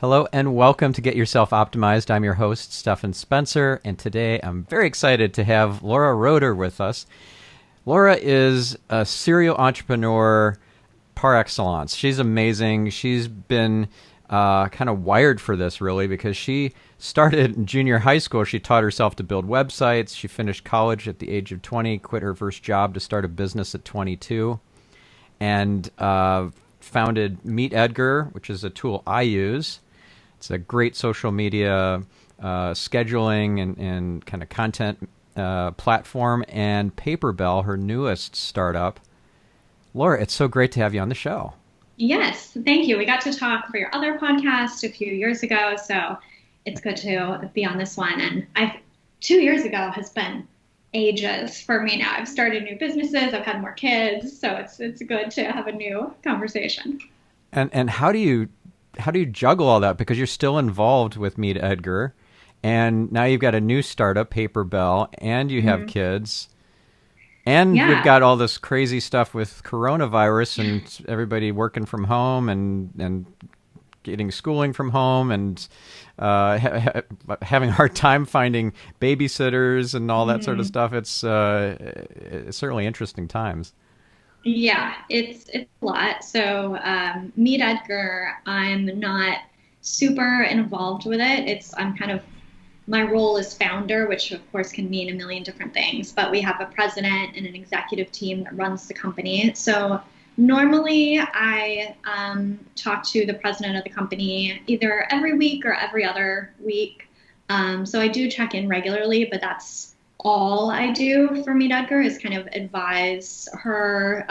Hello and welcome to Get Yourself Optimized. I'm your host, Stephan Spencer, and today I'm very excited to have Laura Roeder with us. Laura is a serial entrepreneur par excellence. She's amazing. She's been kind of wired for this, really, because she started in junior high school. She taught herself to build websites. She finished college at the age of 20, quit her first job to start a business at 22, and founded Meet Edgar, which is a tool I use. It's a great social media scheduling and kind of content platform, and Paperbell, her newest startup. Laura, it's so great to have you on the show. Yes, thank you. We got to talk for your other podcast a few years ago, so it's good to be on this one. And 2 years ago has been ages for me now. I've started new businesses, I've had more kids, so it's good to have a new conversation. And how do you juggle all that? Because you're still involved with Meet Edgar, and now you've got a new startup, Paperbell, and you have kids. And Yeah. we've got all this crazy stuff with coronavirus and everybody working from home and getting schooling from home and having a hard time finding babysitters and all that sort of stuff. It's certainly interesting times. Yeah, it's a lot. So Meet Edgar, I'm not super involved with it. My role is founder, which of course can mean a million different things, but we have a president and an executive team that runs the company. So normally I talk to the president of the company either every week or every other week. So I do check in regularly, but that's all I do for Meet Edgar is kind of advise her,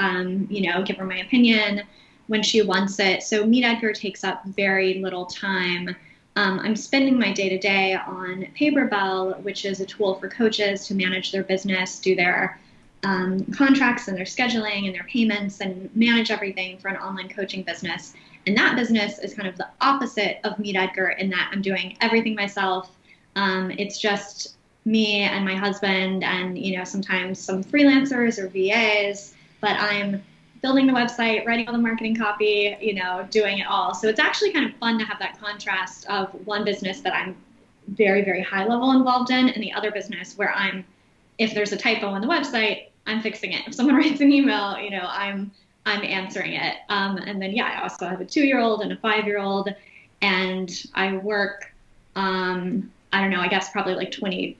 give her my opinion when she wants it. So Meet Edgar takes up very little time. I'm spending my day-to-day on Paperbell, which is a tool for coaches to manage their business, do their contracts and their scheduling and their payments, and manage everything for an online coaching business. And that business is kind of the opposite of Meet Edgar in that I'm doing everything myself. It's just me and my husband and, sometimes some freelancers or VAs, but I'm building the website, writing all the marketing copy, doing it all. So it's actually kind of fun to have that contrast of one business that I'm very, very high level involved in, and the other business where if there's a typo on the website, I'm fixing it. If someone writes an email, I'm answering it. And then, I also have a 2-year-old and a 5-year-old, and I work, I guess probably like 25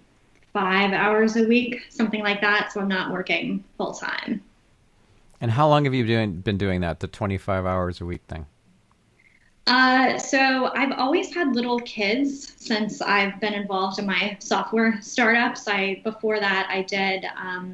hours a week, something like that. So I'm not working full time. And how long have you been doing that, the 25 hours a week thing? So I've always had little kids since I've been involved in my software startups. Before that, I did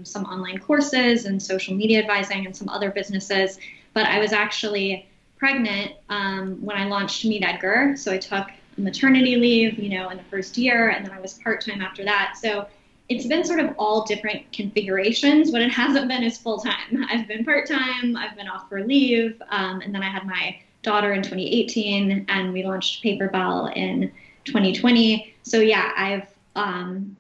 some online courses and social media advising and some other businesses. But I was actually pregnant when I launched Meet Edgar. So I took maternity leave, in the first year, and then I was part-time after that. So it's been sort of all different configurations. What it hasn't been is full-time. I've been part-time, I've been off for leave, and then I had my daughter in 2018, and we launched Paperbell in 2020. So I've,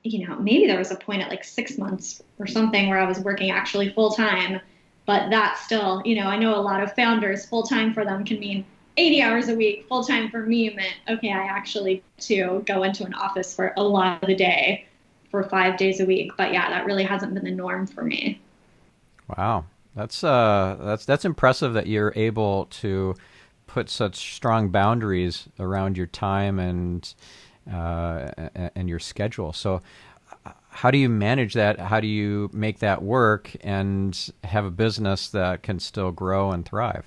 maybe there was a point at like 6 months or something where I was working actually full-time, but that's still, I know a lot of founders, full-time for them can mean 80 hours a week. Full-time for me meant, okay, I actually to go into an office for a lot of the day for 5 days a week. But that really hasn't been the norm for me. Wow. That's impressive that you're able to put such strong boundaries around your time and your schedule. So how do you manage that? How do you make that work and have a business that can still grow and thrive?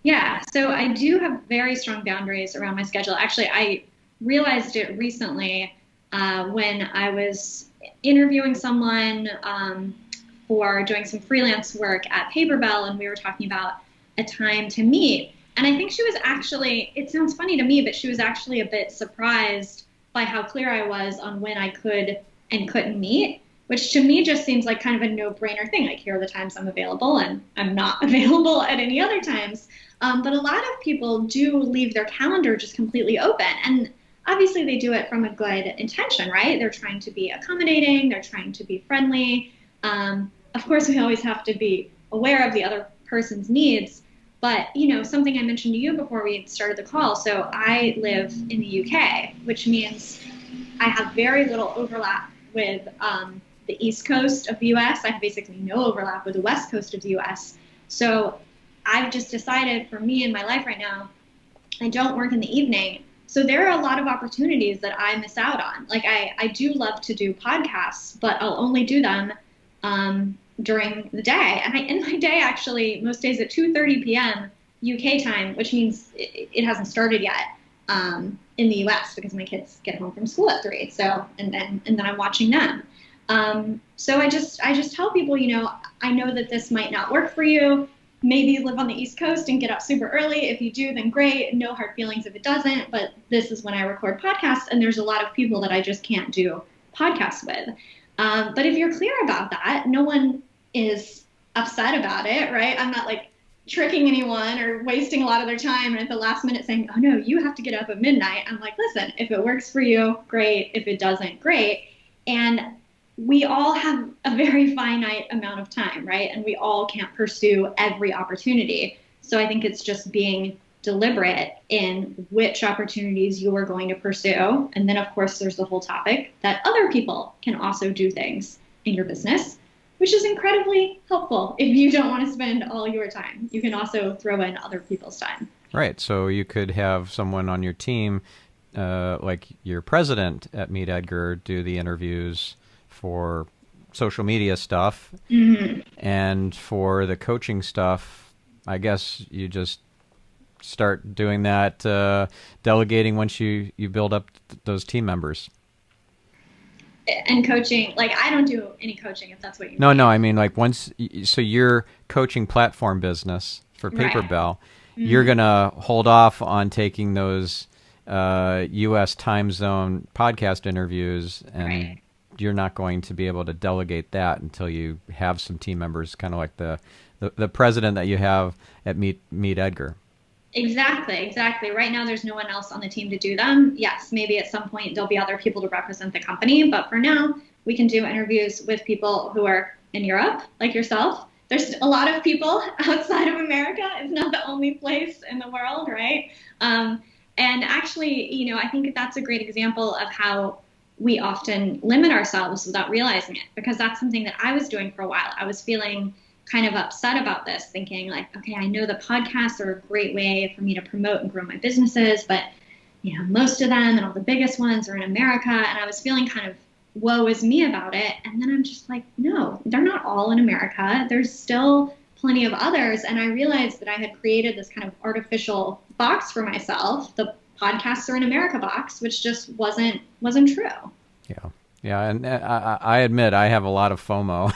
Yeah, so I do have very strong boundaries around my schedule. Actually, I realized it recently when I was interviewing someone for doing some freelance work at Paperbell, and we were talking about a time to meet. And I think she was actually, it sounds funny to me, but she was actually a bit surprised by how clear I was on when I could and couldn't meet, which to me just seems like kind of a no-brainer thing. Like, here are the times I'm available, and I'm not available at any other times. But a lot of people do leave their calendar just completely open. And obviously they do it from a good intention, right? They're trying to be accommodating. They're trying to be friendly. Of course, we always have to be aware of the other person's needs. But, something I mentioned to you before we started the call. So I live in the UK, which means I have very little overlap with the East Coast of the US. I have basically no overlap with the West Coast of the US. So I've just decided for me in my life right now, I don't work in the evening. So there are a lot of opportunities that I miss out on. Like I do love to do podcasts, but I'll only do them during the day. And I end my day actually most days at 2:30 p.m. UK time, which means it hasn't started yet in the US because my kids get home from school at 3. So and then I'm watching them. So I just tell people, I know that this might not work for you. Maybe you live on the East Coast and get up super early. If you do, then great. No hard feelings if it doesn't. But this is when I record podcasts, and there's a lot of people that I just can't do podcasts with. But if you're clear about that, no one is upset about it, right? I'm not like tricking anyone or wasting a lot of their time and at the last minute saying, oh no, you have to get up at midnight. I'm like, listen, if it works for you, great. If it doesn't, great. And we all have a very finite amount of time, right? And we all can't pursue every opportunity. So I think it's just being deliberate in which opportunities you are going to pursue. And then, of course, there's the whole topic that other people can also do things in your business, which is incredibly helpful if you don't want to spend all your time. You can also throw in other people's time. Right. So you could have someone on your team, like your president at Meet Edgar, do the interviews for social media stuff. Mm-hmm. And for the coaching stuff, I guess you just start doing that, delegating once you build up those team members. And coaching, like I don't do any coaching if that's what you No, mean. no, I mean like so your coaching platform business for Paperbell, Right. you're going to hold off on taking those U.S. time zone podcast interviews, and Right. you're not going to be able to delegate that until you have some team members, kind of like the president that you have at Meet Edgar. Exactly. Right now, there's no one else on the team to do them. Yes, maybe at some point there'll be other people to represent the company, but for now, we can do interviews with people who are in Europe, like yourself. There's a lot of people outside of America. It's not the only place in the world, right? And actually, I think that's a great example of how we often limit ourselves without realizing it, because that's something that I was doing for a while. I was feeling kind of upset about this, thinking like, okay, I know the podcasts are a great way for me to promote and grow my businesses, but most of them and all the biggest ones are in America, and I was feeling kind of woe is me about it. And then I'm just like, no, they're not all in America. There's still plenty of others. And I realized that I had created this kind of artificial box for myself, the podcasts are in America box, which just wasn't true. Yeah, and I admit I have a lot of FOMO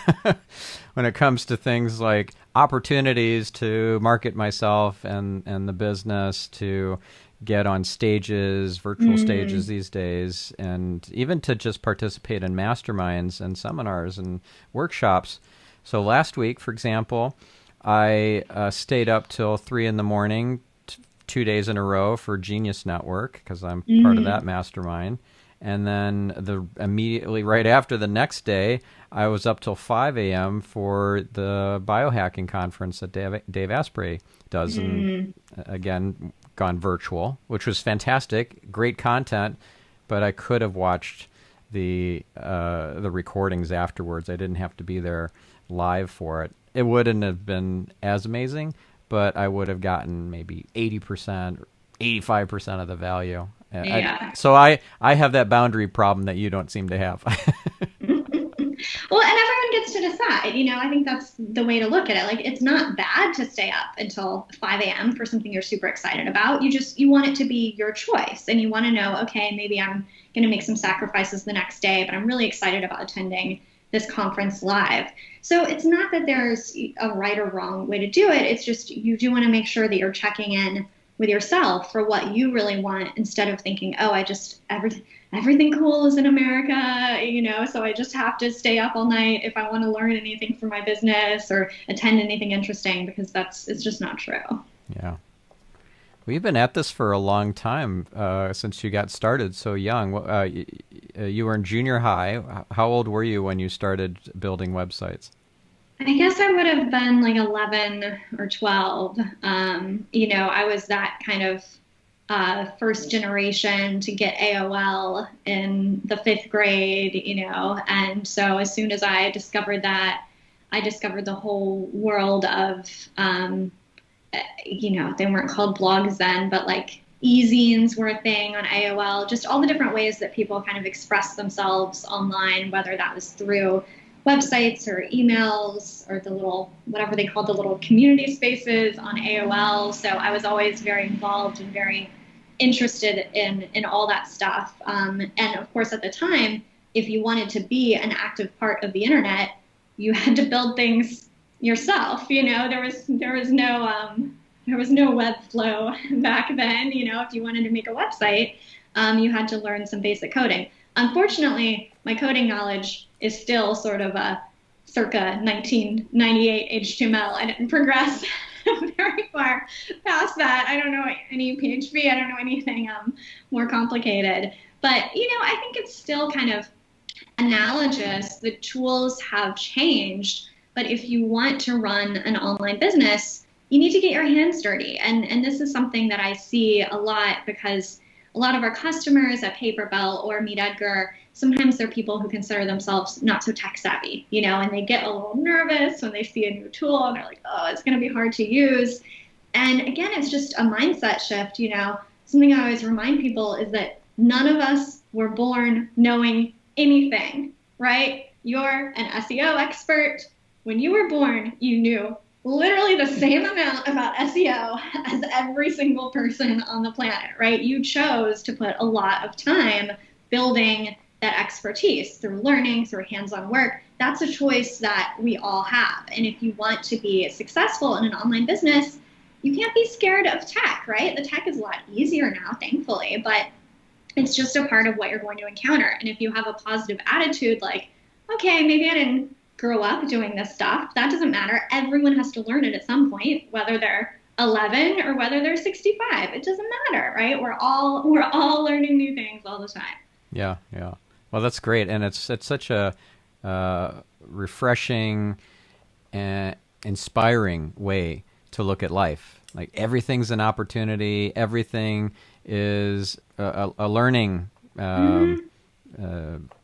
when it comes to things like opportunities to market myself and the business, to get on stages, virtual stages these days, and even to just participate in masterminds and seminars and workshops. So last week, for example, I stayed up till 3 a.m, 2 days in a row for Genius Network, because I'm part of that mastermind. And then immediately right after the next day, I was up till 5 a.m. for the biohacking conference that Dave Asprey does. And again, gone virtual, which was fantastic, great content, but I could have watched the recordings afterwards. I didn't have to be there live for it. It wouldn't have been as amazing, but I would have gotten maybe 80% or 85% of the value. Yeah. So I have that boundary problem that you don't seem to have. Well, and everyone gets to decide. I think that's the way to look at it. Like, it's not bad to stay up until 5 a.m. for something you're super excited about. You want it to be your choice, and you want to know, okay, maybe I'm going to make some sacrifices the next day, but I'm really excited about attending this conference live. So it's not that there's a right or wrong way to do it. It's just you do want to make sure that you're checking in with yourself for what you really want, instead of thinking, oh, everything cool is in America, so I just have to stay up all night if I want to learn anything for my business or attend anything interesting, because it's just not true. Yeah. Well, you've been at this for a long time, since you got started so young. You were in junior high. How old were you when you started building websites? I guess I would have been like 11 or 12. I was that kind of first generation to get AOL in the fifth grade, and so as soon as I discovered that, I discovered the whole world of, they weren't called blogs then, but like e-zines were a thing on AOL, just all the different ways that people kind of express themselves online, whether that was through websites or emails or the little, whatever they called the little community spaces on AOL. So I was always very involved and very interested in all that stuff. And of course, at the time, if you wanted to be an active part of the internet, you had to build things yourself. There was no web flow back then. If you wanted to make a website, you had to learn some basic coding. Unfortunately, my coding knowledge is still sort of a circa 1998 HTML. I didn't progress very far past that. I don't know any PHP. I don't know anything more complicated. But, I think it's still kind of analogous. The tools have changed, but if you want to run an online business, you need to get your hands dirty. And this is something that I see a lot because a lot of our customers at Paperbell or Meet Edgar, sometimes they're people who consider themselves not so tech savvy, and they get a little nervous when they see a new tool and they're like, oh, it's going to be hard to use. And again, it's just a mindset shift. Something I always remind people is that none of us were born knowing anything, right? You're an SEO expert. When you were born, you knew literally the same amount about SEO as every single person on the planet, right? You chose to put a lot of time building that expertise through learning, through hands-on work. That's a choice that we all have. And if you want to be successful in an online business, you can't be scared of tech, right? The tech is a lot easier now, thankfully, but it's just a part of what you're going to encounter. And if you have a positive attitude, like, okay, maybe I didn't grow up doing this stuff, that doesn't matter. Everyone has to learn it at some point, whether they're 11 or whether they're 65. It doesn't matter, right? We're all learning new things all the time. Yeah, yeah. Well, that's great, and it's such a refreshing and inspiring way to look at life. Like everything's an opportunity. Everything is a learning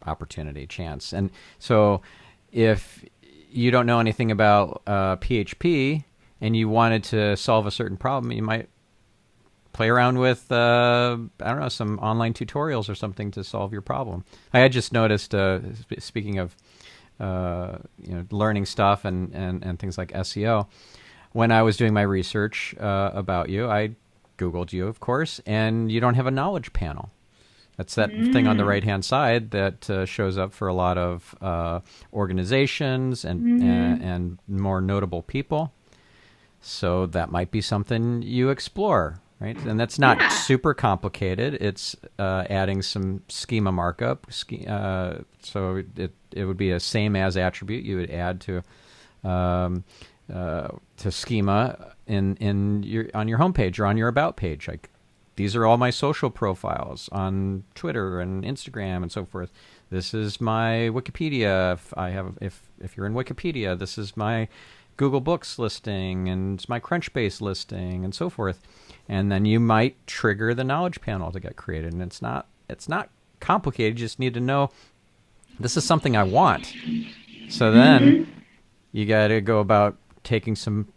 opportunity, chance. And so if you don't know anything about PHP and you wanted to solve a certain problem, you might play around with, I don't know, some online tutorials or something to solve your problem. I had just noticed, speaking of learning stuff and things like SEO, when I was doing my research about you, I Googled you, of course, and you don't have a knowledge panel. That's that thing on the right-hand side that shows up for a lot of organizations and more notable people. So that might be something you explore, right? And that's not super complicated. It's adding some schema markup. So it would be a same as attribute you would add to schema on your homepage or on your about page. Like, these are all my social profiles on Twitter and Instagram and so forth. This is my Wikipedia. If you're in Wikipedia, this is my Google Books listing and it's my Crunchbase listing and so forth. And then you might trigger the knowledge panel to get created. And it's not complicated. You just need to know this is something I want. So then you got to go about taking some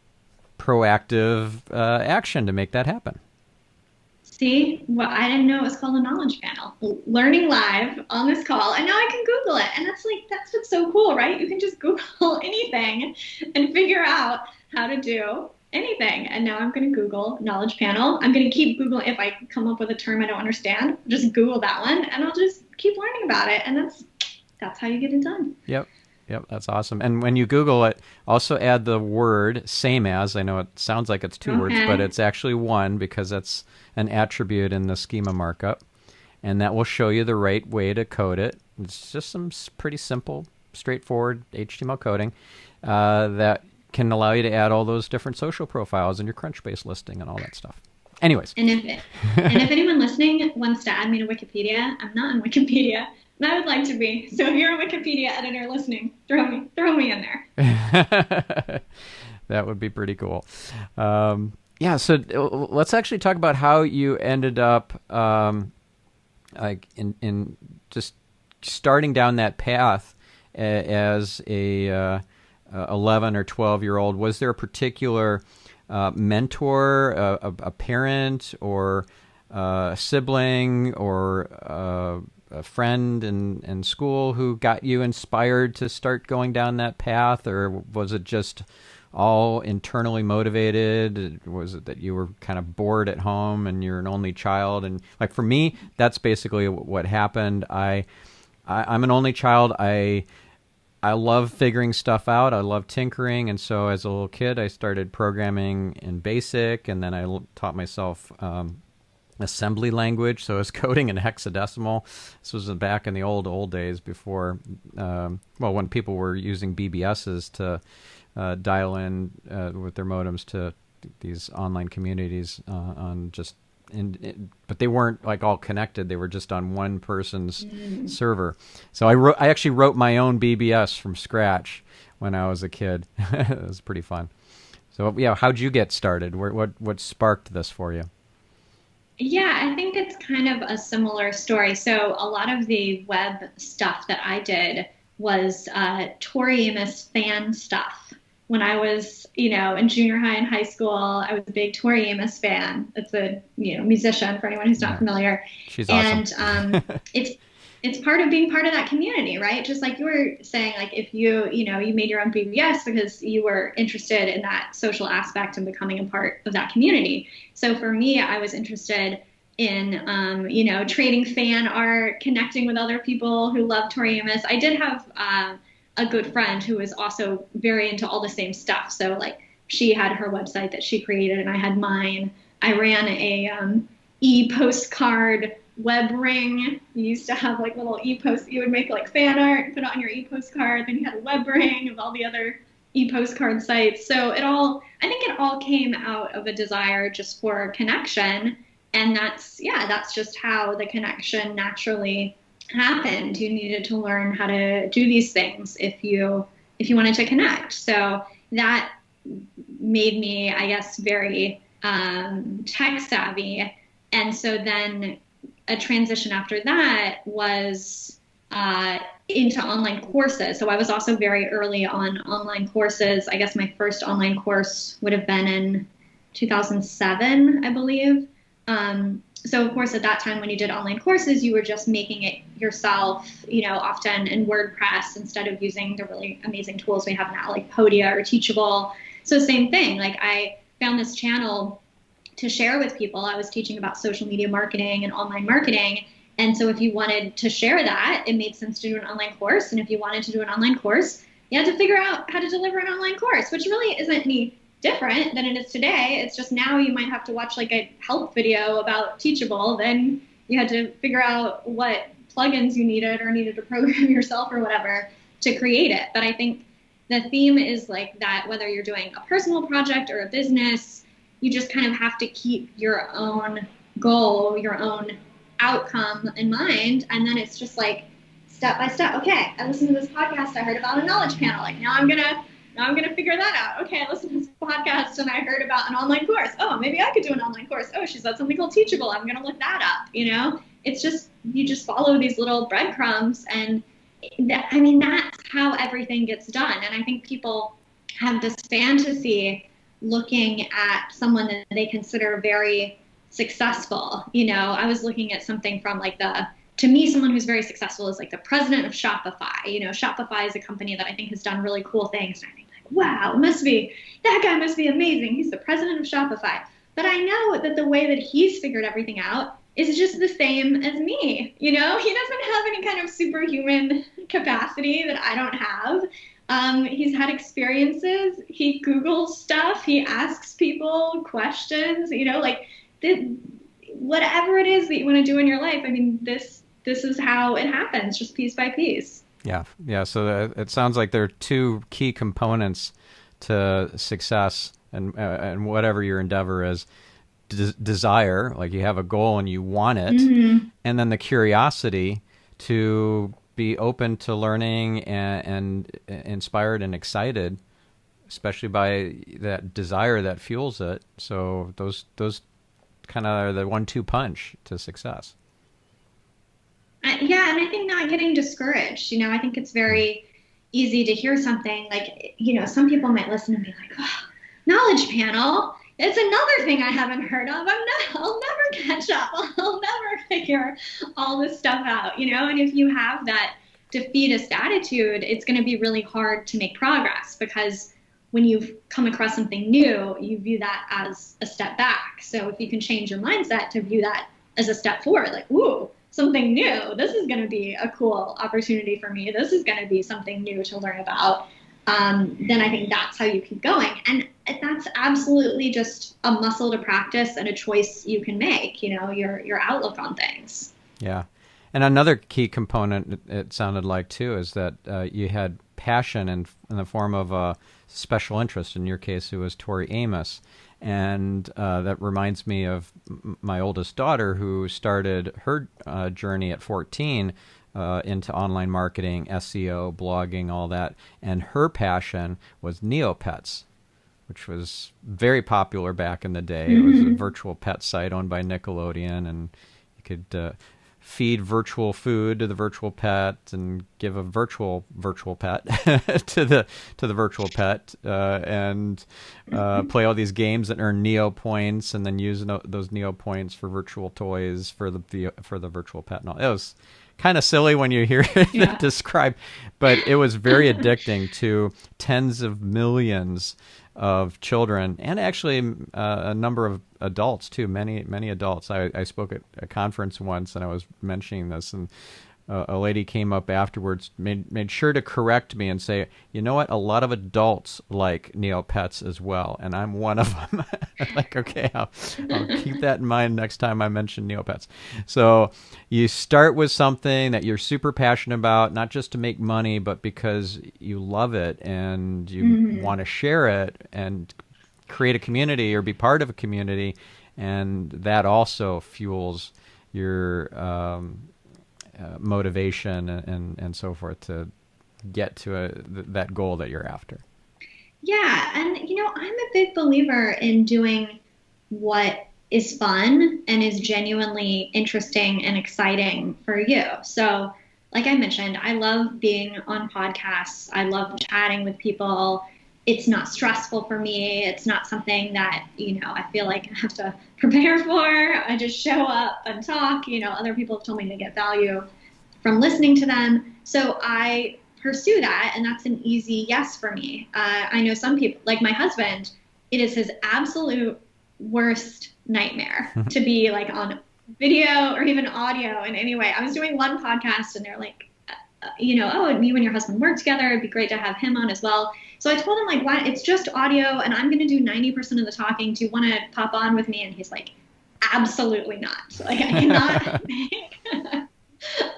proactive action to make that happen. See, well, I didn't know it was called a knowledge panel. Learning live on this call, and now I can Google it. And that's what's so cool, right? You can just Google anything and figure out how to do anything. And now I'm going to Google knowledge panel. I'm going to keep Googling. If I come up with a term I don't understand, just Google that one, and I'll just keep learning about it. And that's how you get it done. Yep, that's awesome. And when you Google it, also add the word same as. I know it sounds like it's two words, but it's actually one because that's an attribute in the schema markup. And that will show you the right way to code it. It's just some pretty simple, straightforward HTML coding that can allow you to add all those different social profiles in your Crunchbase listing and all that stuff. Anyways. And if anyone listening wants to add me to Wikipedia, I'm not on Wikipedia. I would like to be. So if you're a Wikipedia editor listening, throw me in there. That would be pretty cool. Yeah, so let's actually talk about how you ended up like in just starting down that path as a 11 or 12-year-old. Was there a particular mentor, a parent, or a sibling, or a friend in school who got you inspired to start going down that path, or was it just all internally motivated? Was it that you were kind of bored at home and you're an only child? And like for me, that's basically what happened. I'm an only child. I love figuring stuff out. I love tinkering. And so as a little kid, I started programming in BASIC, and then I taught myself assembly language. So I was coding in hexadecimal. This was back in the old days before, when people were using BBSs to dial in with their modems to these online communities on just but they weren't like all connected. They were just on one person's server. So I actually wrote my own BBS from scratch when I was a kid. It was pretty fun. So yeah, how'd you get started? What sparked this for you? Yeah, I think it's kind of a similar story. So a lot of the web stuff that I did was Tori Amos fan stuff. When I was, in junior high and high school, I was a big Tori Amos fan. It's a, musician for anyone who's not familiar. She's awesome. And it's part of being part of that community, right? Just like you were saying, like if you made your own BBS because you were interested in that social aspect and becoming a part of that community. So for me, I was interested in, trading fan art, connecting with other people who love Tori Amos. I did have a good friend who was also very into all the same stuff. So like she had her website that she created and I had mine. I ran a e-postcard web ring. You used to have like little e-post. You would make like fan art, put it on your e-postcard. Then you had a web ring of all the other e-postcard sites. So I think it all came out of a desire just for connection. And that's just how the connection naturally happened. You needed to learn how to do these things if you wanted to connect. So that made me, I guess, very tech savvy. And so then a transition after that was into online courses. So I was also very early on online courses. I guess my first online course would have been in 2007, I believe. So of course, at that time when you did online courses, you were just making it yourself, often in WordPress instead of using the really amazing tools we have now, like Podia or Teachable. So same thing, like I found this channel to share with people. I was teaching about social media marketing and online marketing. And so if you wanted to share that, it made sense to do an online course. And if you wanted to do an online course, you had to figure out how to deliver an online course, which really isn't any different than it is today. It's just now you might have to watch like a help video about Teachable. Then you had to figure out what plugins you needed or needed to program yourself or whatever to create it. But I think the theme is like that, whether you're doing a personal project or a business, you just kind of have to keep your own goal, your own outcome in mind. And then it's just like step by step. Okay, I listened to this podcast. I heard about a knowledge panel. Like now I'm going to figure that out. Okay, I listened to this podcast and I heard about an online course. Oh, maybe I could do an online course. Oh, she said something called Teachable. I'm going to look that up. It's just, you just follow these little breadcrumbs. And that's how everything gets done. And I think people have this fantasy looking at someone that they consider very successful. I was looking at something from like to me, someone who's very successful is like the president of Shopify. Shopify is a company that I think has done really cool things. And I think, like, wow, that guy must be amazing. He's the president of Shopify. But I know that the way that he's figured everything out is just the same as me. He doesn't have any kind of superhuman capacity that I don't have. He's had experiences. He Googles stuff. He asks people questions, whatever it is that you want to do in your life. This is how it happens, just piece by piece. Yeah. So it sounds like there are two key components to success and whatever your endeavor is. Desire, like you have a goal and you want it, and then the curiosity to be open to learning and inspired and excited, especially by that desire that fuels it. So those kind of are the 1-2 punch to success. Yeah, and I think not getting discouraged. I think it's very easy to hear something like, some people might listen and be like, oh, knowledge panel. It's another thing I haven't heard of. I'll never catch up. I'll never figure all this stuff out, And if you have that defeatist attitude, it's going to be really hard to make progress, because when you've come across something new, you view that as a step back. So if you can change your mindset to view that as a step forward, like, ooh, something new. This is going to be a cool opportunity for me. This is going to be something new to learn about. Then I think that's how you keep going. And that's absolutely just a muscle to practice and a choice you can make, your outlook on things. Yeah. And another key component, it sounded like, too, is that you had passion in the form of a special interest. In your case, it was Tori Amos. And that reminds me of my oldest daughter, who started her journey at 14 into online marketing, SEO, blogging, all that. And her passion was Neopets, which was very popular back in the day. It was a virtual pet site owned by Nickelodeon, and you could feed virtual food to the virtual pet and give a virtual pet to the virtual pet, and play all these games that earn Neo points, and then use those Neo points for virtual toys for the virtual pet. And all. It was kind of silly when you hear it described, but it was very addicting to tens of millions of children, and actually a number of adults too. Many adults. I spoke at a conference once, and I was mentioning this, and a lady came up afterwards, made sure to correct me and say, you know what, a lot of adults like Neopets as well, and I'm one of them. I'm like, okay, I'll keep that in mind next time I mention Neopets. So you start with something that you're super passionate about, not just to make money, but because you love it and you want to share it and create a community or be part of a community, and that also fuels your motivation and so forth to get to that goal that you're after. Yeah, and I'm a big believer in doing what is fun and is genuinely interesting and exciting for you. So, like I mentioned, I love being on podcasts. I love chatting with people. It's not stressful for me. It's not something that, I feel like I have to prepare for. I just show up and talk. Other people have told me to get value from listening to them. So I pursue that, and that's an easy yes for me. I know some people, like my husband, it is his absolute worst nightmare to be like on video or even audio in any way. I was doing one podcast, and they're like, oh, you and your husband work together. It'd be great to have him on as well. So I told him, like, why? It's just audio, and I'm going to do 90% of the talking. Do you want to pop on with me? And he's like, absolutely not. Like, I cannot make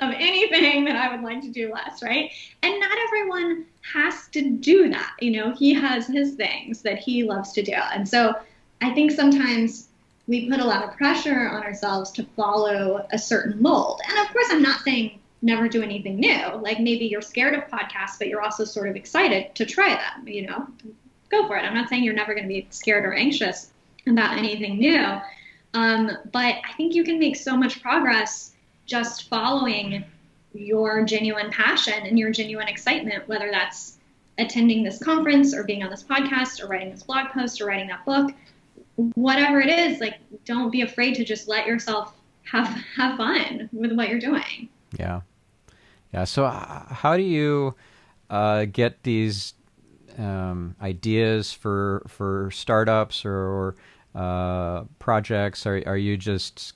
of anything that I would like to do less, right? And not everyone has to do that. He has his things that he loves to do. And so I think sometimes we put a lot of pressure on ourselves to follow a certain mold. And of course, I'm not saying never do anything new. Like, maybe you're scared of podcasts, but you're also sort of excited to try them, go for it. I'm not saying you're never going to be scared or anxious about anything new. But I think you can make so much progress just following your genuine passion and your genuine excitement, whether that's attending this conference or being on this podcast or writing this blog post or writing that book, whatever it is. Like, don't be afraid to just let yourself have fun with what you're doing. Yeah. So how do you get these ideas for startups or projects? Are you just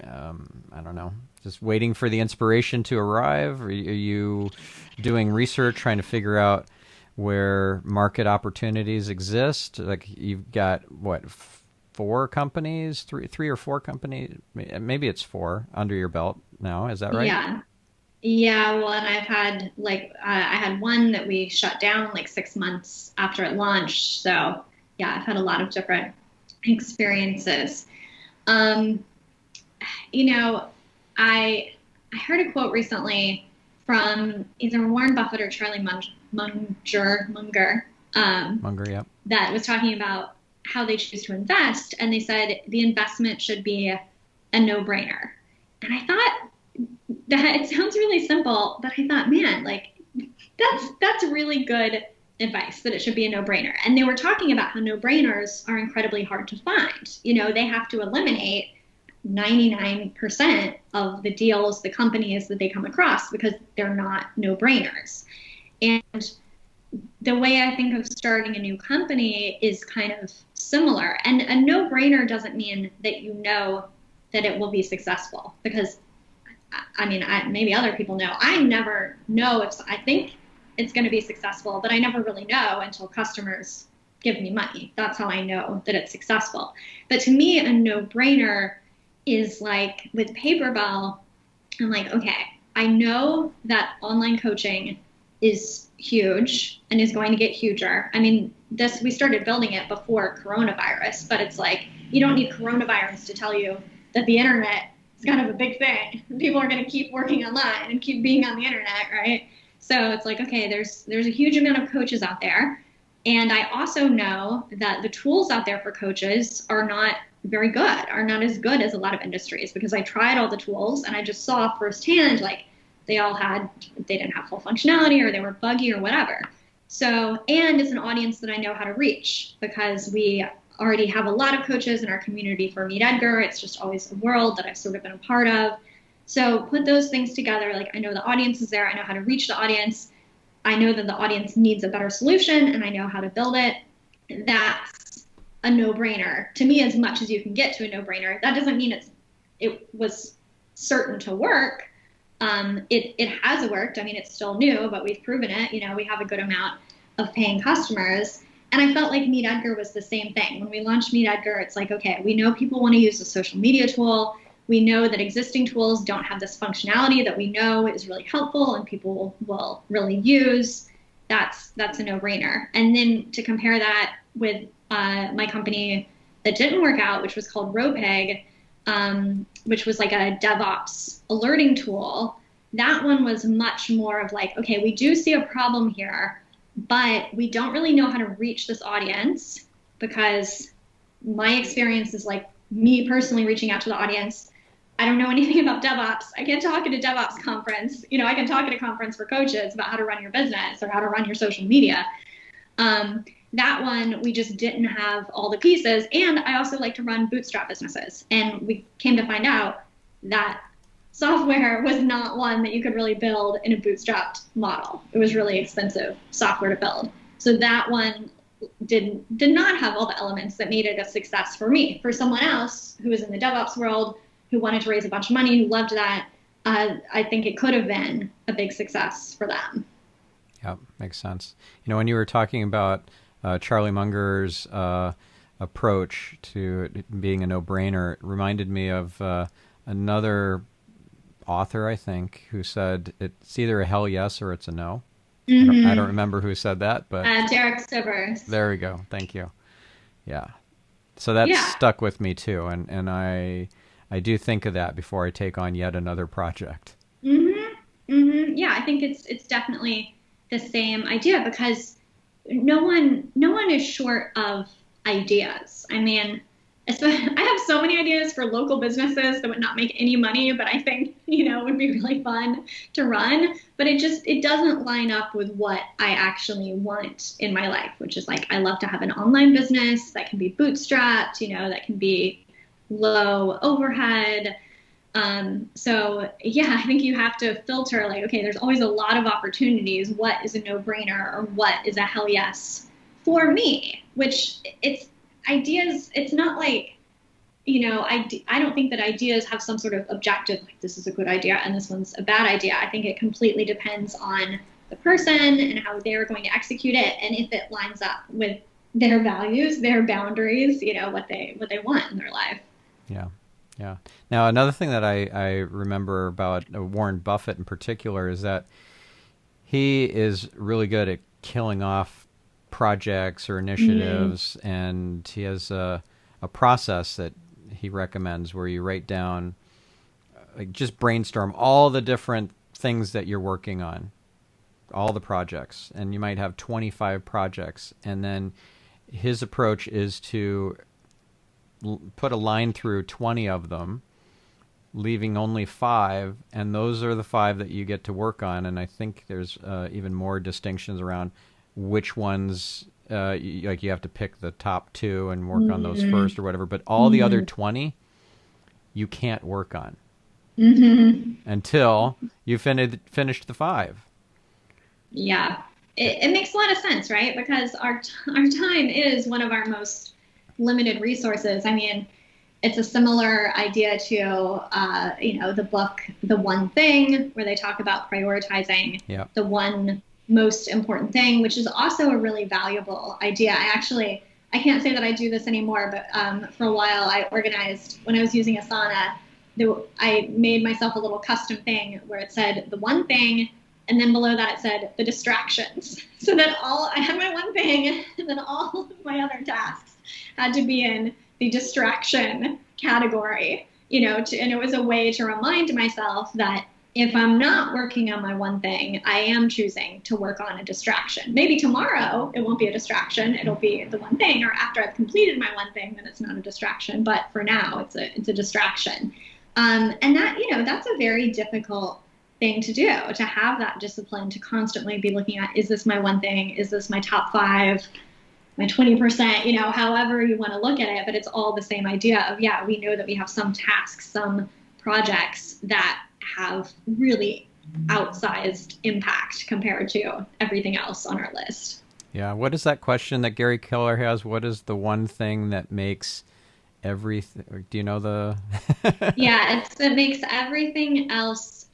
I don't know, just waiting for the inspiration to arrive? Are you doing research, trying to figure out where market opportunities exist? Like, you've got what, 4 companies, three or 4 companies, maybe it's 4 under your belt now. Is that right? Yeah. Well, and I've had I had one that we shut down like 6 months after it launched. So yeah, I've had a lot of different experiences. I heard a quote recently from either Warren Buffett or Charlie Munger, Munger, yep. that was talking about how they choose to invest, and they said the investment should be a no-brainer. And I thought that it sounds really simple, but I thought, man, like that's really good advice that it should be a no-brainer. And they were talking about how no-brainers are incredibly hard to find. They have to eliminate 99% of the deals, the companies that they come across because they're not no-brainers. And the way I think of starting a new company is kind of similar. And a no-brainer doesn't mean that you know that it will be successful, because I mean, maybe other people know. I never know if I think it's going to be successful, but I never really know until customers give me money. That's how I know that it's successful. But to me, a no-brainer is like with Paperbell, I'm like, okay, I know that online coaching is huge and is going to get huger. I mean, we started building it before coronavirus, but it's like, you don't need coronavirus to tell you that the internet is kind of a big thing. People are going to keep working online and keep being on the internet, right? So it's like, okay, there's a huge amount of coaches out there. And I also know that the tools out there for coaches are not very good, are not as good as a lot of industries, because I tried all the tools and I just saw firsthand, like they didn't have full functionality, or they were buggy or whatever. So, and it's an audience that I know how to reach, because we already have a lot of coaches in our community for Meet Edgar. It's just always a world that I've sort of been a part of. So put those things together. Like, I know the audience is there. I know how to reach the audience. I know that the audience needs a better solution, and I know how to build it. That's a no-brainer to me, as much as you can get to a no-brainer. That doesn't mean it was certain to work. It has worked. I mean, it's still new, but we've proven it. We have a good amount of paying customers. And I felt like Meet Edgar was the same thing. When we launched Meet Edgar, it's like, okay, we know people want to use a social media tool. We know that existing tools don't have this functionality that we know is really helpful and people will really use. That's a no-brainer. And then to compare that with my company that didn't work out, which was called Roeder, which was like a DevOps alerting tool. That one was much more of like, okay, we do see a problem here, but we don't really know how to reach this audience, because my experience is like me personally reaching out to the audience. I don't know anything about DevOps. I can't talk at a DevOps conference. I can talk at a conference for coaches about how to run your business or how to run your social media. That one, we just didn't have all the pieces. And I also like to run bootstrap businesses. And we came to find out that software was not one that you could really build in a bootstrapped model. It was really expensive software to build. So that one did not have all the elements that made it a success for me. For someone else who was in the DevOps world, who wanted to raise a bunch of money, who loved that, I think it could have been a big success for them. Yeah, makes sense. When you were talking about Charlie Munger's approach to it being a no-brainer, it reminded me of another author, I think, who said it's either a hell yes or it's a no. Mm-hmm. I don't remember who said that, but Derek Sivers. There we go. Thank you. Yeah. So that stuck with me too, and I do think of that before I take on yet another project. Mm-hmm. Mm-hmm. Yeah, I think it's definitely the same idea, because no one is short of ideas. I mean, I have so many ideas for local businesses that would not make any money, but I think, would be really fun to run. But it doesn't line up with what I actually want in my life, which is like, I love to have an online business that can be bootstrapped, that can be low overhead. So yeah, I think you have to filter like, okay, there's always a lot of opportunities. What is a no-brainer, or what is a hell yes for me? Which it's ideas. It's not like, I don't think that ideas have some sort of objective, like this is a good idea and this one's a bad idea. I think it completely depends on the person and how they're going to execute it, and if it lines up with their values, their boundaries, what they want in their life. Yeah. Yeah. Now, another thing that I remember about Warren Buffett in particular is that he is really good at killing off projects or initiatives, and he has a process that he recommends where you write down like just brainstorm all the different things that you're working on, all the projects, and you might have 25 projects, and then his approach is to put a line through 20 of them, leaving only 5, and those are the 5 that you get to work on. And I think there's even more distinctions around which ones, like you have to pick the top 2 and work on those first or whatever, but all the other 20 you can't work on until you finished the 5. Yeah, it makes a lot of sense, right? Because our time is one of our most limited resources. I mean, it's a similar idea to, the book, The One Thing, where they talk about prioritizing the one most important thing, which is also a really valuable idea. I can't say that I do this anymore, but for a while I organized, when I was using Asana, I made myself a little custom thing where it said the one thing, and then below that it said the distractions. So that I had my one thing, and then all of my other tasks had to be in the distraction category, and it was a way to remind myself that if I'm not working on my one thing, I am choosing to work on a distraction. Maybe tomorrow it won't be a distraction. It'll be the one thing, or after I've completed my one thing, then it's not a distraction. But for now, it's a distraction. And that, that's a very difficult thing to do, to have that discipline, to constantly be looking at, is this my one thing? Is this my top 5? My 20%, however you want to look at it, but it's all the same idea of, we know that we have some tasks, some projects that have really outsized impact compared to everything else on our list. Yeah. What is that question that Gary Keller has? What is the one thing that makes everything? Do you know the? Yeah, it makes everything else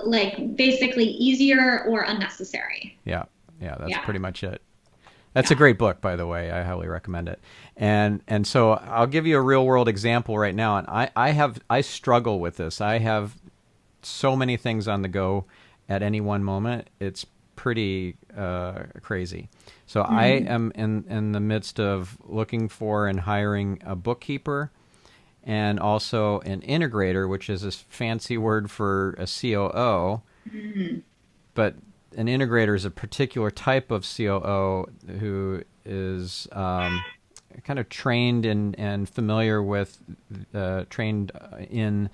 like basically easier or unnecessary. Yeah. That's pretty much it. That's a great book, by the way. I highly recommend it. And so I'll give you a real world example right now. And I struggle with this. I have so many things on the go at any one moment. It's pretty crazy. So I am in the midst of looking for and hiring a bookkeeper, and also an integrator, which is a fancy word for a COO. But an integrator is a particular type of COO who is kind of trained and familiar with, trained in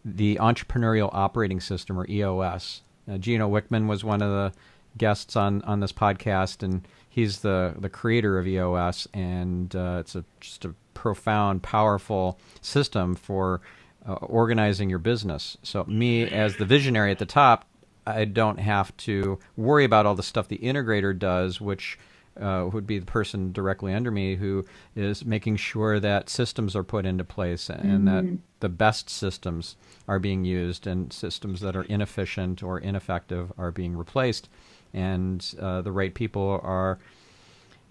the Entrepreneurial Operating System, or EOS. Gino Wickman was one of the guests on this podcast, and he's the creator of EOS, and it's just a profound, powerful system for organizing your business. So me, as the visionary at the top, I don't have to worry about all the stuff the integrator does, which would be the person directly under me who is making sure that systems are put into place and that the best systems are being used, and systems that are inefficient or ineffective are being replaced, and the right people are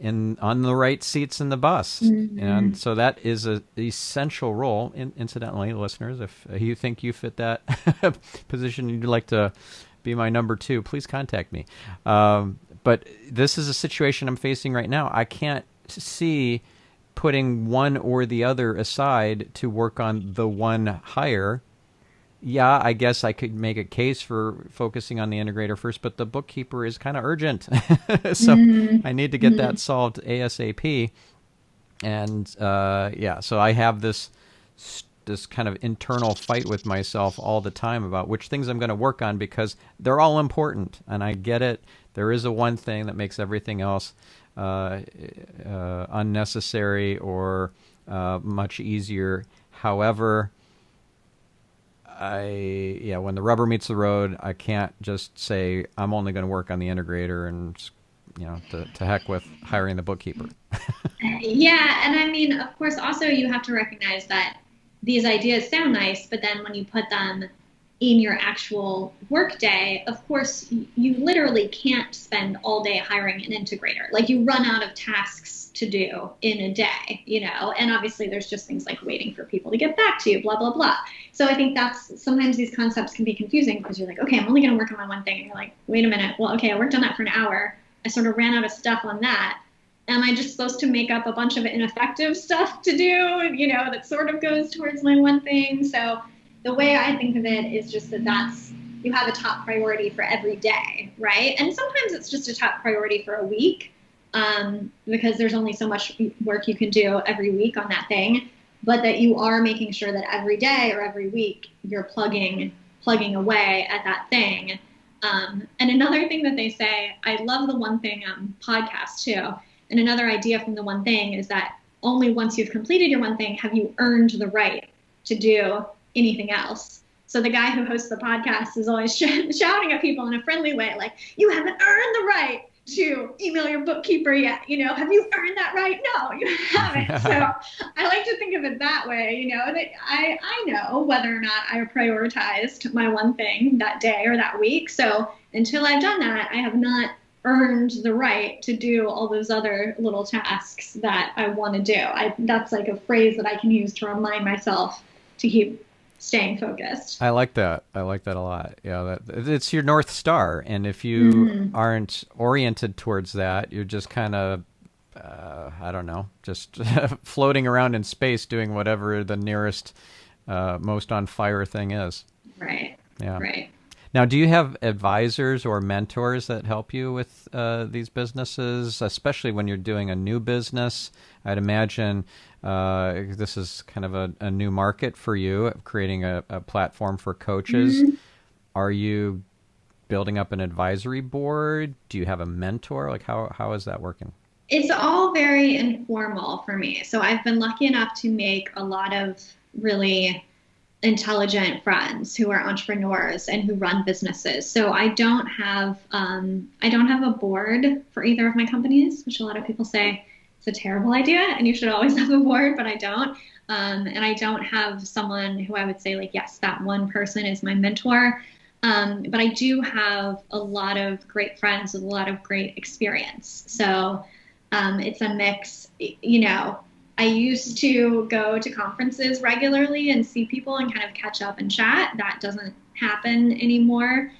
on the right seats in the bus. And so that is an essential role. Incidentally, listeners, if you think you fit that position, you'd like to be my number 2, please contact me. But this is a situation I'm facing right now. I can't see putting one or the other aside to work on the one hire. Yeah, I guess I could make a case for focusing on the integrator first, but the bookkeeper is kind of urgent. So I need to get that solved ASAP. And so I have this kind of internal fight with myself all the time about which things I'm going to work on, because they're all important. And I get it. There is a one thing that makes everything else unnecessary or much easier. However, when the rubber meets the road, I can't just say I'm only going to work on the integrator and to heck with hiring the bookkeeper. Yeah, and I mean, of course, also you have to recognize that these ideas sound nice, but then when you put them in your actual workday, of course, you literally can't spend all day hiring an integrator. Like, you run out of tasks to do in a day, and obviously there's just things like waiting for people to get back to you, blah, blah, blah. So I think that's, sometimes these concepts can be confusing, because you're like, okay, I'm only going to work on my one thing. And you're like, wait a minute. Well, okay, I worked on that for an hour. I sort of ran out of stuff on that. Am I just supposed to make up a bunch of ineffective stuff to do, that sort of goes towards my one thing? So the way I think of it is just that's you have a top priority for every day, right? And sometimes it's just a top priority for a week, because there's only so much work you can do every week on that thing, but that you are making sure that every day or every week you're plugging away at that thing. And another thing that they say, I love the One Thing podcast too. And another idea from the One Thing is that only once you've completed your one thing have you earned the right to do anything else. So the guy who hosts the podcast is always shouting at people in a friendly way, like, you haven't earned the right to email your bookkeeper yet. Have you earned that right? No, you haven't. So I like to think of it that way, that I know whether or not I prioritized my one thing that day or that week. So until I've done that, I have not earned the right to do all those other little tasks that I want to do. That's like a phrase that I can use to remind myself to keep staying focused. I like that. I like that a lot. Yeah, it's your North Star. And if you aren't oriented towards that, you're just kind of, I don't know, just floating around in space doing whatever the nearest, most on fire thing is. Right. Yeah. Right. Now, do you have advisors or mentors that help you with these businesses, especially when you're doing a new business? I'd imagine this is kind of a new market for you, creating a platform for coaches. Mm-hmm. Are you building up an advisory board? Do you have a mentor? Like, how is that working? It's all very informal for me. So I've been lucky enough to make a lot of really intelligent friends who are entrepreneurs and who run businesses. So I don't have a board for either of my companies, which a lot of people say it's a terrible idea and you should always have a board, but I don't. And I don't have someone who I would say like, yes, that one person is my mentor. But I do have a lot of great friends with a lot of great experience. So it's a mix, I used to go to conferences regularly and see people and kind of catch up and chat. That doesn't happen anymore.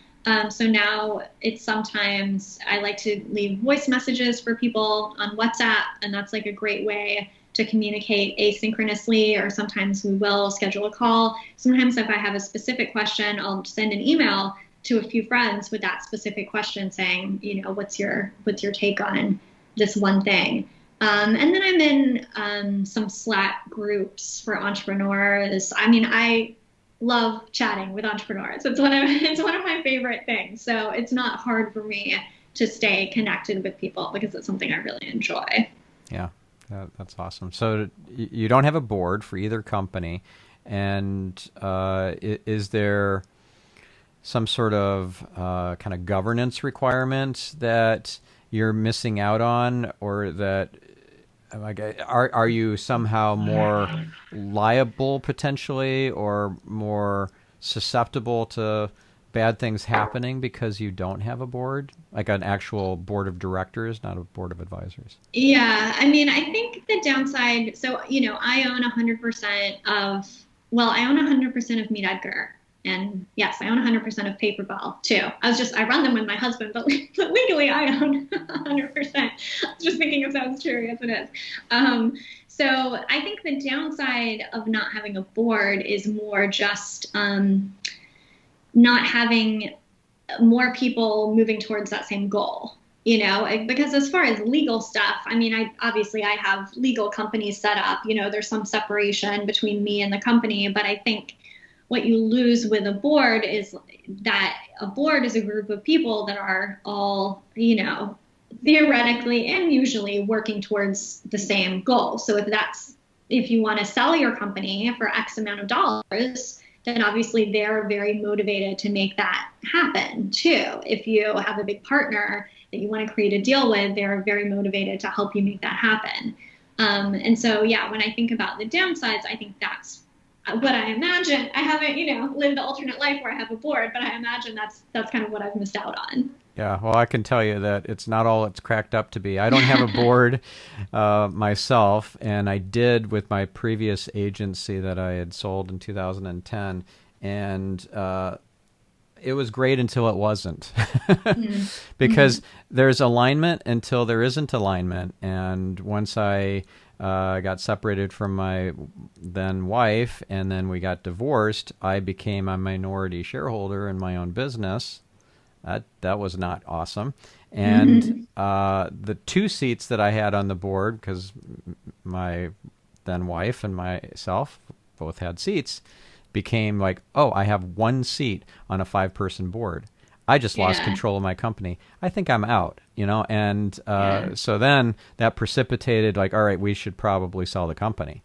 So now it's sometimes I like to leave voice messages for people on WhatsApp, and that's like a great way to communicate asynchronously, or sometimes we will schedule a call. Sometimes if I have a specific question, I'll send an email to a few friends with that specific question saying, what's your take on this one thing? And then I'm in some Slack groups for entrepreneurs. I mean, I love chatting with entrepreneurs. It's one of my favorite things. So it's not hard for me to stay connected with people because it's something I really enjoy. Yeah, that's awesome. So you don't have a board for either company, and is there some sort of kind of governance requirement that you're missing out on, or that are you somehow more liable potentially, or more susceptible to bad things happening because you don't have a board, like an actual board of directors, not a board of advisors? Yeah, I mean, I think the downside, so, I own 100% of Mead Edgar. And yes, I own 100% of Paperbell too. I run them with my husband, but legally I own 100%. I was just thinking if that was true. Yes, it is. So I think the downside of not having a board is more just not having more people moving towards that same goal. Because as far as legal stuff, I mean, I have legal companies set up. There's some separation between me and the company, but I think what you lose with a board is that a board is a group of people that are all, theoretically and usually working towards the same goal. So if you want to sell your company for X amount of dollars, then obviously they're very motivated to make that happen too. If you have a big partner that you want to create a deal with, they're very motivated to help you make that happen. And so, yeah, when I think about the downsides, I think that's what I imagine. I haven't, lived the alternate life where I have a board, but I imagine that's kind of what I've missed out on. Yeah, well, I can tell you that it's not all it's cracked up to be. I don't have a board myself, and I did with my previous agency that I had sold in 2010, and it was great until it wasn't. Because there's alignment until there isn't alignment, and once I I got separated from my then wife, and then we got divorced, I became a minority shareholder in my own business. That was not awesome. And the 2 seats that I had on the board, because my then wife and myself both had seats, became like, oh, I have 1 seat on a 5-person board. I just lost control of my company. I think I'm out, And so then that precipitated like, all right, we should probably sell the company,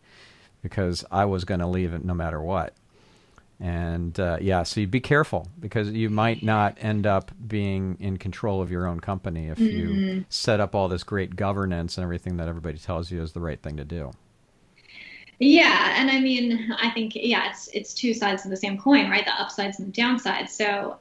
because I was going to leave it no matter what. And so you be careful, because you might not end up being in control of your own company if you set up all this great governance and everything that everybody tells you is the right thing to do. Yeah, and I mean, I think it's 2 sides of the same coin, right? The upsides and the downsides. So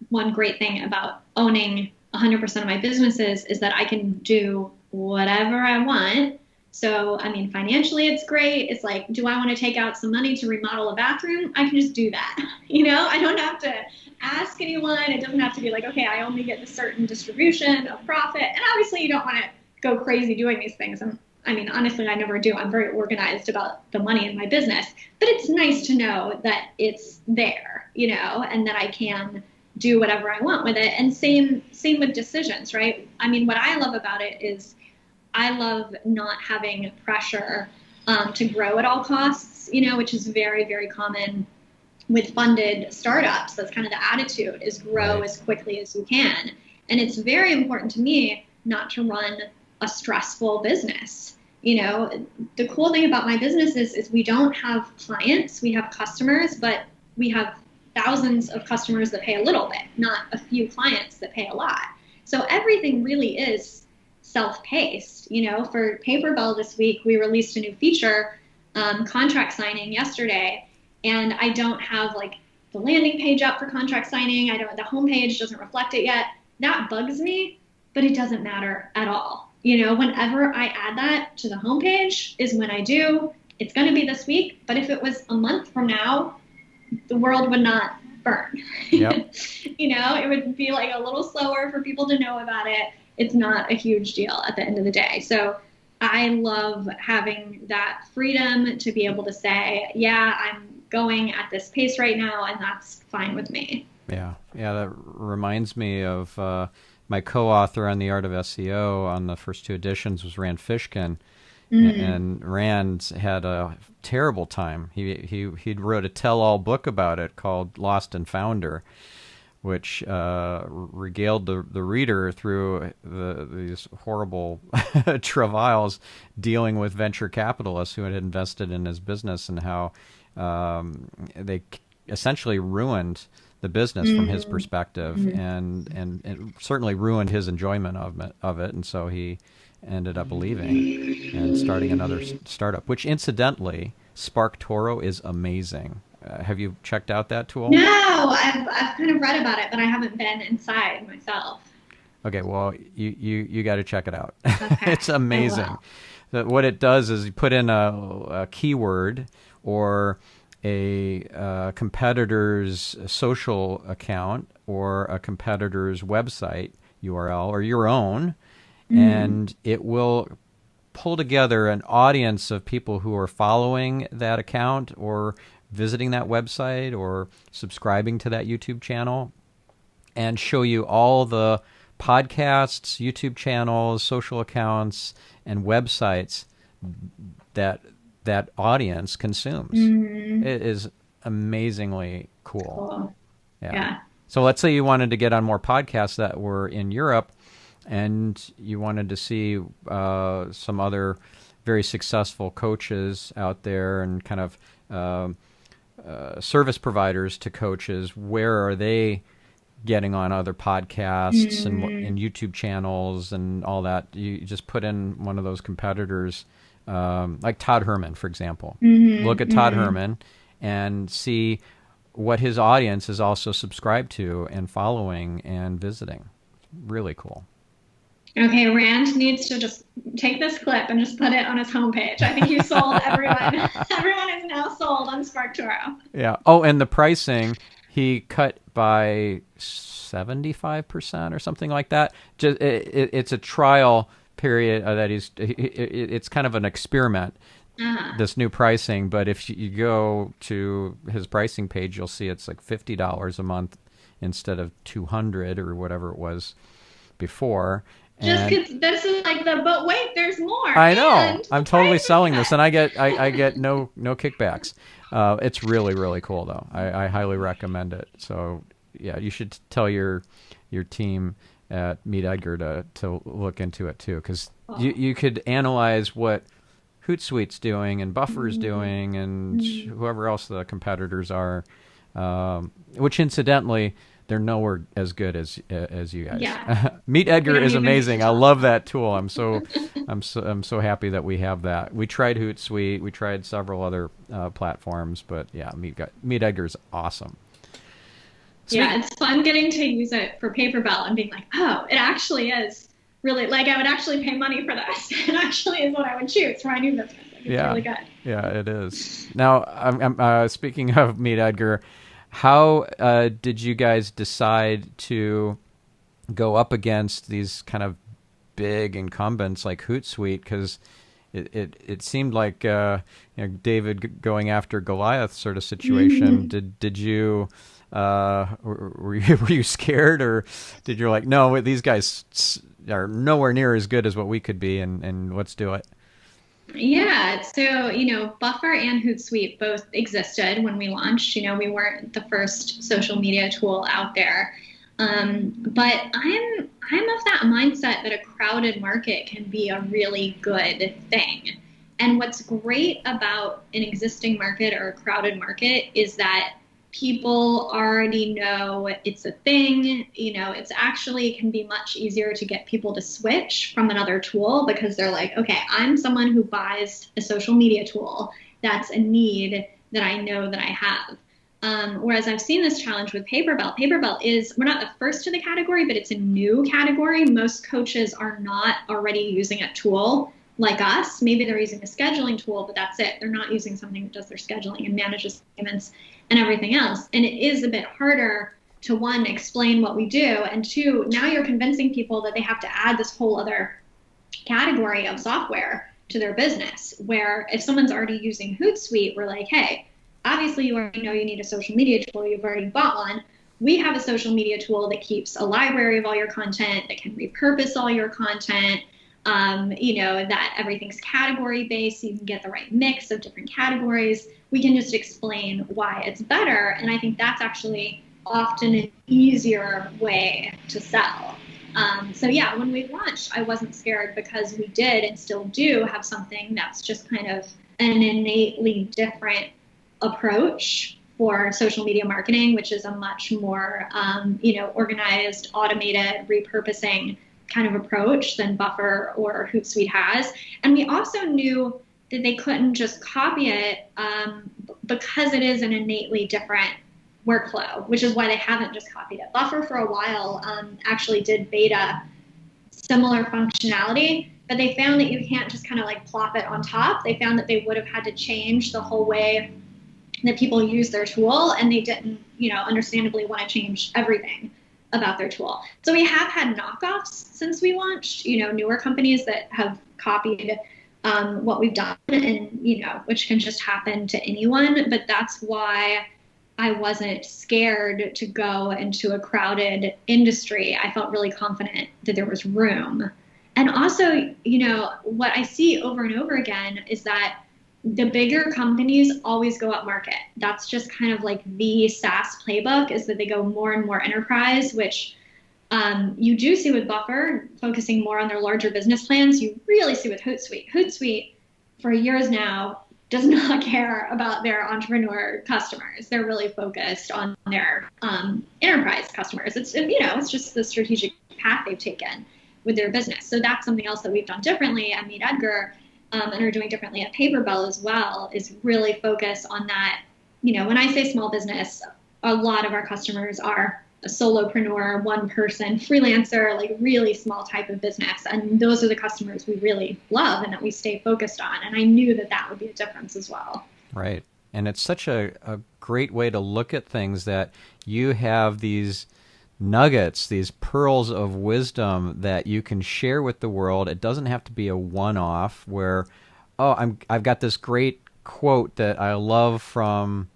one great thing about owning 100% of my businesses is that I can do whatever I want. So, I mean, financially, it's great. It's like, do I want to take out some money to remodel a bathroom? I can just do that. I don't have to ask anyone. It doesn't have to be like, okay, I only get a certain distribution of profit. And obviously, you don't want to go crazy doing these things. I mean, honestly, I never do. I'm very organized about the money in my business. But it's nice to know that it's there, and that I can do whatever I want with it. And same with decisions, right? I mean, what I love about it is I love not having pressure to grow at all costs, which is very, very common with funded startups. That's kind of the attitude, is grow as quickly as you can. And it's very important to me not to run a stressful business. The cool thing about my business is we don't have clients, we have customers, but we have thousands of customers that pay a little bit, not a few clients that pay a lot. So everything really is self-paced. For Paperbell this week, we released a new feature, contract signing, yesterday, and I don't have like the landing page up for contract signing. The homepage doesn't reflect it yet. That bugs me, but it doesn't matter at all. Whenever I add that to the homepage is when I do. It's going to be this week, but if it was a month from now, the world would not burn. Yep. It would be like a little slower for people to know about it. It's not a huge deal at the end of the day. So I love having that freedom to be able to say, yeah, I'm going at this pace right now, and that's fine with me. Yeah. That reminds me of my co-author on The Art of SEO on the first 2 editions was Rand Fishkin. And Rand had a terrible time. He wrote a tell-all book about it called Lost and Founder, which regaled the reader through these horrible travails dealing with venture capitalists who had invested in his business, and how they essentially ruined the business from his perspective, and it certainly ruined his enjoyment of it. And so he ended up leaving and starting another startup, which incidentally, SparkToro is amazing. Have you checked out that tool? No, I've kind of read about it, but I haven't been inside myself. Okay, well, you got to check it out. Okay. It's amazing. What it does is you put in a keyword or a competitor's social account or a competitor's website URL or your own, and it will pull together an audience of people who are following that account or visiting that website or subscribing to that YouTube channel, and show you all the podcasts, YouTube channels, social accounts, and websites that audience consumes. It is amazingly cool. Yeah. So let's say you wanted to get on more podcasts that were in Europe, and you wanted to see some other very successful coaches out there and kind of service providers to coaches. Where are they getting on other podcasts and YouTube channels and all that? You just put in one of those competitors, like Todd Herman, for example. Look at Todd Herman and see what his audience is also subscribed to and following and visiting. Really cool. Okay, Rand needs to just take this clip and just put it on his homepage. I think you sold everyone. Everyone is now sold on SparkToro. Yeah. Oh, and the pricing he cut by 75% or something like that. Just it's a trial period that it's kind of an experiment, this new pricing. But if you go to his pricing page, you'll see it's like $50 a month instead of $200 or whatever it was before. Just because this is like but wait, there's more. I know. I'm totally selling this, and I get no kickbacks. It's really, really cool, though. I highly recommend it. So, yeah, you should tell your team at Meet Edgar to look into it, too, because you could analyze what Hootsuite's doing and Buffer's doing and whoever else the competitors are, which, incidentally, they're nowhere as good as you guys. Yeah. Meet Edgar is amazing. I love that tool. I'm so happy that we have that. We tried Hootsuite. We tried several other platforms, but yeah, Meet Edgar is awesome. Yeah, it's fun getting to use it for Paperbell and being like, oh, it actually is really, like, I would actually pay money for this. It actually is what I would choose for my new business. Like, it's really good. Yeah, it is. Now, I'm speaking of Meet Edgar, how did you guys decide to go up against these kind of big incumbents like Hootsuite? Because it seemed like David going after Goliath sort of situation. Did you were you scared, or did you like, no, these guys are nowhere near as good as what we could be, and let's do it? Yeah, so, Buffer and Hootsuite both existed when we launched. We weren't the first social media tool out there. But I'm of that mindset that a crowded market can be a really good thing. And what's great about an existing market or a crowded market is that people already know it's a thing. It's actually can be much easier to get people to switch from another tool because they're like, okay, I'm someone who buys a social media tool. That's a need that I know that I have. Whereas I've seen this challenge with Paperbell. Paperbell we're not the first to the category, but it's a new category. Most coaches are not already using a tool like us. Maybe they're using a scheduling tool, but that's it. They're not using something that does their scheduling and manages payments and everything else. And it is a bit harder to, one, explain what we do, and two, now you're convincing people that they have to add this whole other category of software to their business, where if someone's already using Hootsuite, we're like, hey, obviously you already know you need a social media tool. You've already bought one. We have a social media tool that keeps a library of all your content, that can repurpose all your content, that everything's category based, so you can get the right mix of different categories. We can just explain why it's better. And I think that's actually often an easier way to sell. So yeah, when we launched, I wasn't scared because we did and still do have something that's just kind of an innately different approach for social media marketing, which is a much more, organized, automated, repurposing kind of approach than Buffer or Hootsuite has. And we also knew that they couldn't just copy it because it is an innately different workflow, which is why they haven't just copied it. Buffer for a while actually did beta similar functionality, but they found that you can't just kind of like plop it on top. They found that they would have had to change the whole way that people use their tool, and they didn't, understandably want to change everything about their tool. So we have had knockoffs since we launched, newer companies that have copied what we've done, and, which can just happen to anyone. But that's why I wasn't scared to go into a crowded industry. I felt really confident that there was room. And also, what I see over and over again is that the bigger companies always go up market. That's just kind of like the SaaS playbook, is that they go more and more enterprise, which you do see with Buffer, focusing more on their larger business plans. You really see with Hootsuite. Hootsuite, for years now, does not care about their entrepreneur customers. They're really focused on their enterprise customers. It's just the strategic path they've taken with their business. So that's something else that we've done differently at Meet Edgar, and are doing differently at Paperbell as well, is really focus on that. When I say small business, a lot of our customers are a solopreneur, one person, freelancer, like really small type of business. And those are the customers we really love and that we stay focused on. And I knew that that would be a difference as well. Right. And it's such a great way to look at things, that you have these nuggets, these pearls of wisdom that you can share with the world. It doesn't have to be a one-off where, I've got this great quote that I love from,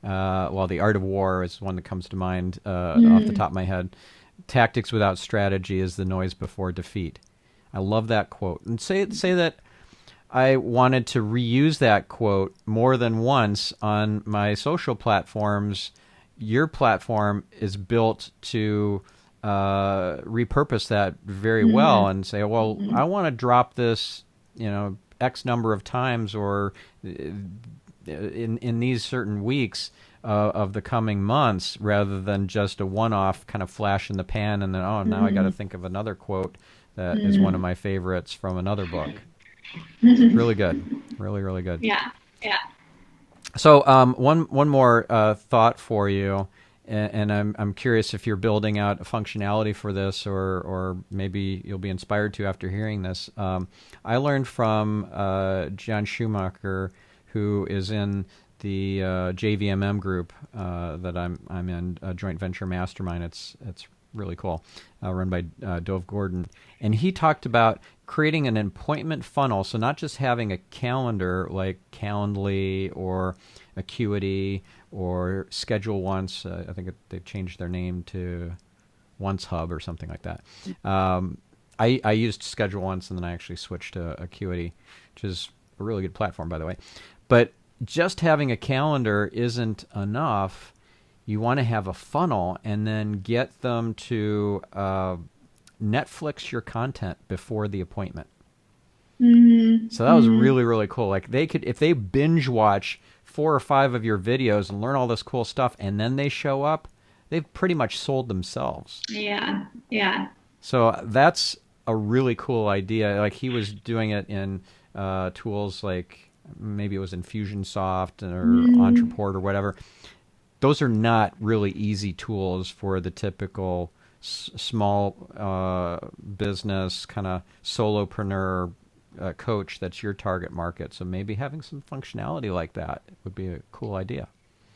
The Art of War is one that comes to mind off the top of my head. Tactics without strategy is the noise before defeat. I love that quote. And say that I wanted to reuse that quote more than once on my social platforms. Your platform is built to repurpose that very well and say, well, I want to drop this, X number of times or in these certain weeks of the coming months, rather than just a one-off kind of flash in the pan and then, now I got to think of another quote that is one of my favorites from another book. Really good. Really, really good. Yeah. Yeah. So one more thought for you, and I'm curious if you're building out a functionality for this, or maybe you'll be inspired to after hearing this. I learned from John Schumacher, who is in the JVMM group that I'm in, a joint venture mastermind. It's really cool, run by Dove Gordon. And he talked about creating an appointment funnel, so not just having a calendar like Calendly or Acuity or Schedule Once. I think they've changed their name to Once Hub or something like that. I used Schedule Once, and then I actually switched to Acuity, which is a really good platform, by the way. But just having a calendar isn't enough. You want to have a funnel and then get them to Netflix your content before the appointment. So that was really, really cool. Like if they binge watch 4 or 5 of your videos and learn all this cool stuff, and then they show up, they've pretty much sold themselves. Yeah. Yeah. So that's a really cool idea. Like he was doing it in tools like maybe it was Infusionsoft or Entreport or whatever. Those are not really easy tools for the typical small business kind of solopreneur coach that's your target market. So maybe having some functionality like that would be a cool idea.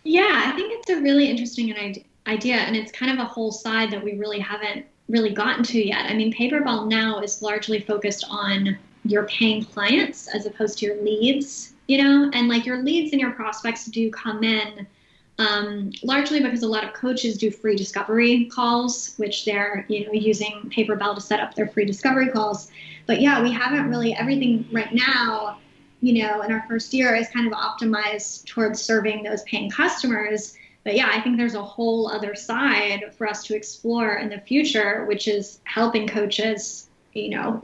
Yeah, I think it's a really interesting idea, and it's kind of a whole side that we really haven't really gotten to yet. I mean, Paperbell now is largely focused on your paying clients as opposed to your leads, and like your leads and your prospects do come in largely because a lot of coaches do free discovery calls, which they're, using Paperbell to set up their free discovery calls. But yeah, we haven't really, everything right now, in our first year is kind of optimized towards serving those paying customers. But yeah, I think there's a whole other side for us to explore in the future, which is helping coaches,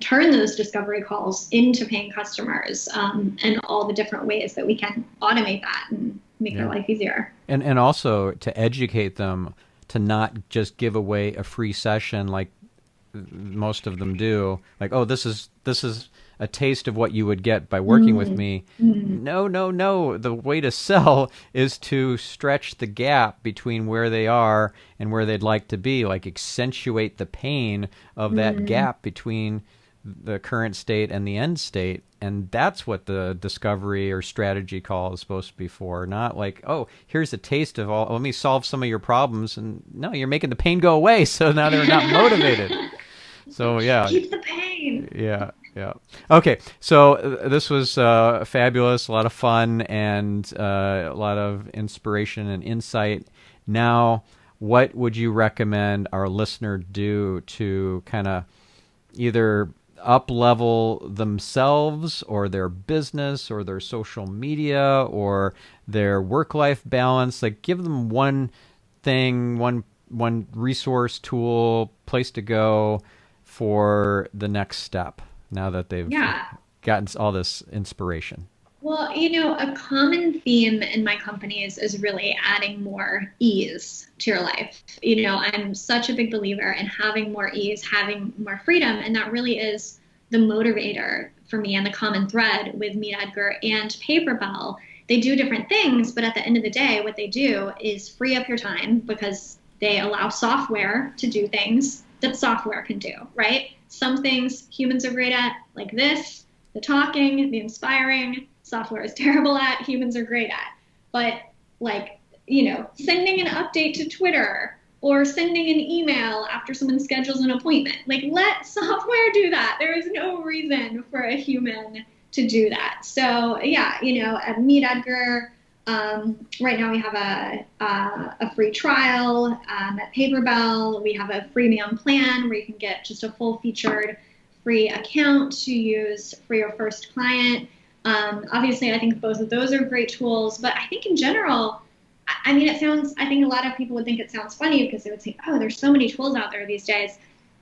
turn those discovery calls into paying customers, and all the different ways that we can automate that and make their life easier. And also to educate them to not just give away a free session like most of them do. Like, this is a taste of what you would get by working with me. No. The way to sell is to stretch the gap between where they are and where they'd like to be, like accentuate the pain of that gap between the current state and the end state. And that's what the discovery or strategy call is supposed to be for. Not like, here's a taste of all, let me solve some of your problems. And no, you're making the pain go away. So now they're not motivated. So yeah. Keep the pain. Yeah. Yeah. Okay. So this was fabulous, a lot of fun, and a lot of inspiration and insight. Now, what would you recommend our listener do to kind of either up-level themselves or their business or their social media or their work-life balance? Like, give them one thing, one resource, tool, place to go for the next step now that they've gotten all this inspiration. Well, a common theme in my company is really adding more ease to your life. I'm such a big believer in having more ease, having more freedom, and that really is the motivator for me and the common thread with Meet Edgar and Paperbell. They do different things, but at the end of the day, what they do is free up your time because they allow software to do things that software can do, right? Some things humans are great at, like this, the talking, the inspiring. Software is terrible at, humans are great at. But sending an update to Twitter or sending an email after someone schedules an appointment. Like, let software do that. There is no reason for a human to do that. So yeah, at Meet Edgar, right now we have a free trial. At Paperbell, we have a freemium plan where you can get just a full featured free account to use for your first client. Obviously, I think both of those are great tools, but I think in general, I mean, I think a lot of people would think it sounds funny because they would say, oh, there's so many tools out there these days.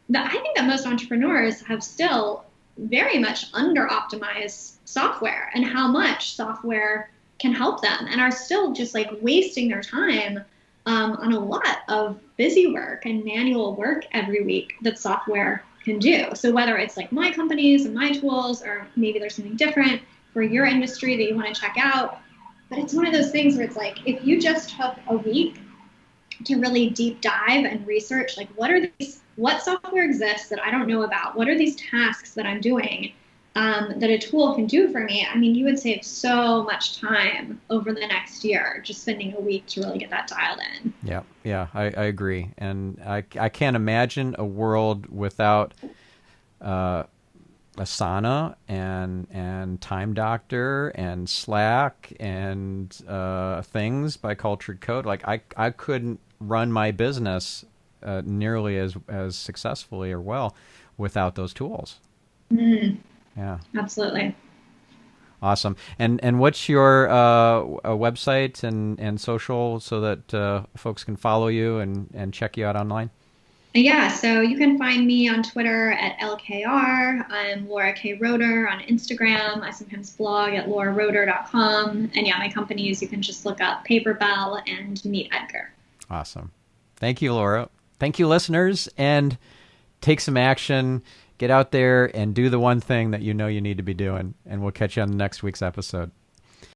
But I think that most entrepreneurs have still very much under-optimized software and how much software can help them, and are still just like wasting their time on a lot of busy work and manual work every week that software can do. So whether it's like my companies and my tools, or maybe there's something different for your industry that you want to check out. But it's one of those things where it's like, if you just took a week to really deep dive and research, like what software exists that I don't know about? What are these tasks that I'm doing that a tool can do for me? I mean, you would save so much time over the next year just spending a week to really get that dialed in. Yeah, I agree. And I can't imagine a world without Asana and Time Doctor and Slack and things by Cultured Code. Like I couldn't run my business nearly as successfully or well without those tools. Yeah, absolutely. Awesome. And what's your website and social so that folks can follow you and check you out online? Yeah, so you can find me on Twitter at LKR. I'm Laura K. Roeder on Instagram. I sometimes blog at lauraroeder.com. And yeah, my companies, you can just look up Paperbell and Meet Edgar. Awesome. Thank you, Laura. Thank you, listeners. And take some action. Get out there and do the one thing that you know you need to be doing. And we'll catch you on the next week's episode.